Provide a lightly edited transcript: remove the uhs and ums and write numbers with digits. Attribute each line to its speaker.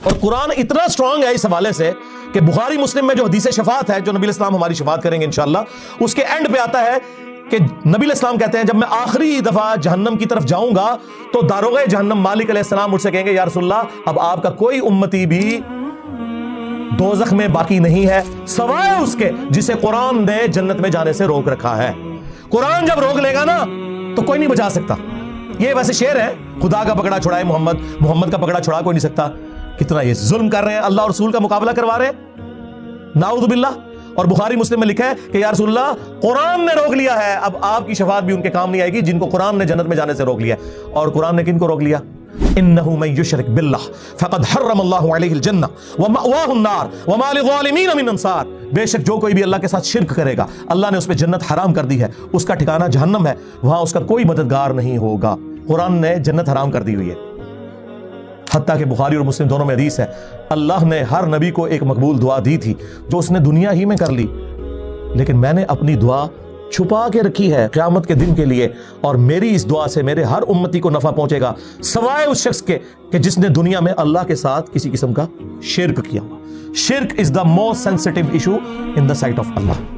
Speaker 1: اور قرآن اتنا اسٹرانگ ہے اس حوالے سے کہ بخاری مسلم میں جو حدیث شفاعت ہے، جو نبی الاسلام ہماری شفاعت کریں گے انشاءاللہ، اس کے اینڈ پہ آتا ہے کہ نبی الاسلام کہتے ہیں جب میں آخری دفعہ جہنم کی طرف جاؤں گا تو داروغ جہنم مالک علیہ السلام مجھ سے کہیں گے یا رسول اللہ اب آپ کا کوئی امتی بھی دوزخ میں باقی نہیں ہے سوائے اس کے جسے قرآن نے جنت میں جانے سے روک رکھا ہے۔ قرآن جب روک لے گا نا تو کوئی نہیں بچا سکتا۔ یہ ویسے شعر ہے، خدا کا پکڑا چھڑائے محمد، محمد کا پکڑا چھڑا کوئی نہیں سکتا۔ کتنا یہ ظلم کر رہے ہیں، اللہ اور رسول کا مقابلہ کروا رہے ہیں، نعوذ باللہ۔ اور بخاری مسلم میں لکھا ہے کہ یا رسول اللہ قرآن نے روک لیا ہے، اب آپ کی شفاعت بھی ان کے کام نہیں آئے گی جن کو قرآن نے جنت میں جانے سے روک لیا ہے۔ اور قرآن نے کن کو روک لیا؟ انہ من یشرک باللہ فقد حرم اللہ علیہ الجنہ ومأواہ النار وما للظالمین من انصار۔ بے شک جو کوئی بھی اللہ کے ساتھ شرک کرے گا اللہ نے اس پہ جنت حرام کر دی ہے، اس کا ٹھکانہ جہنم ہے، وہاں اس کا کوئی مددگار نہیں ہوگا۔ قرآن نے جنت حرام کر دی ہوئی ہے۔ حتیٰ کہ بخاری اور مسلم دونوں میں حدیث ہے اللہ نے ہر نبی کو ایک مقبول دعا دی تھی جو اس نے دنیا ہی میں کر لی، لیکن میں نے اپنی دعا چھپا کے رکھی ہے قیامت کے دن کے لیے، اور میری اس دعا سے میرے ہر امتی کو نفع پہنچے گا سوائے اس شخص کے کہ جس نے دنیا میں اللہ کے ساتھ کسی قسم کا شرک کیا۔ شرک is the most sensitive issue in the sight of Allah.